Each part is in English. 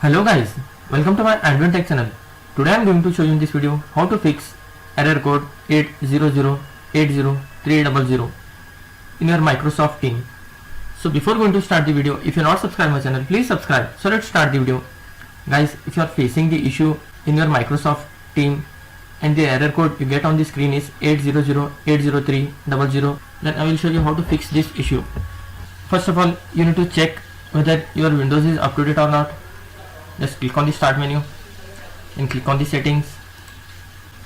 Hello guys, welcome to my AndWin Tech channel. Today I am going to show you in this video how to fix error code 800800300 in your Microsoft team. So before going to start the video, if you are not subscribed my channel, please subscribe. So let's start the video. Guys, if you are facing the issue in your Microsoft team and the error code you get on the screen is 800800300, then I will show you how to fix this issue. First of all, you need to check whether your Windows is up to date or not. Just click on the start menu and click on the settings.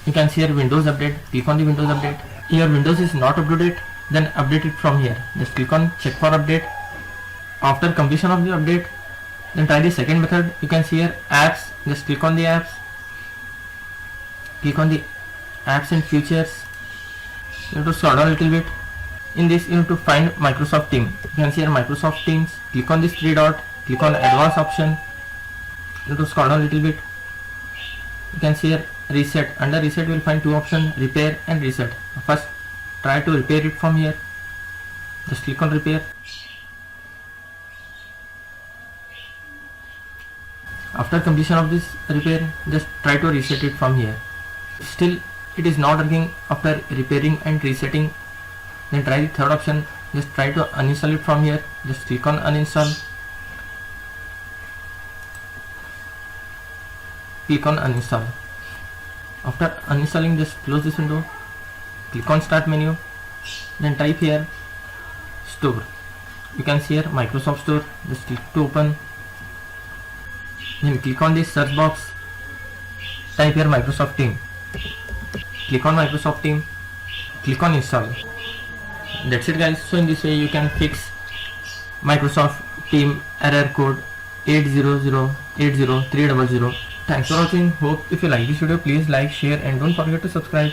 You can see your Windows update. Click on the Windows update. If your Windows is not up to date, then update it from here. Just click on check for update. After completion of the update, then try the second method. You can see here apps. Just click on the apps. Click on the apps and features. You have to scroll down a little bit. In this you have to find Microsoft Team. You can see here Microsoft Teams. Click on this three dot. Click on advanced option. You have to scroll down a little bit. You can see here reset. Under reset you will find two options, repair and reset. First try to repair it from here. Just click on repair. After completion of this repair, just try to reset it from here. Still it is not working after repairing and resetting, then try the third option. Just try to uninstall it from here. Just click on uninstall. Click on uninstall. After uninstalling, just close this window. Click on start menu. Then type here store. You can see here Microsoft Store. Just click to open. Then click on this search box. Type here Microsoft Team. Click on Microsoft Team. Click on install. That's it guys. So in this way you can fix Microsoft Team error code 800800300. Thanks for watching. Hope if you like this video, please like, share and don't forget to subscribe.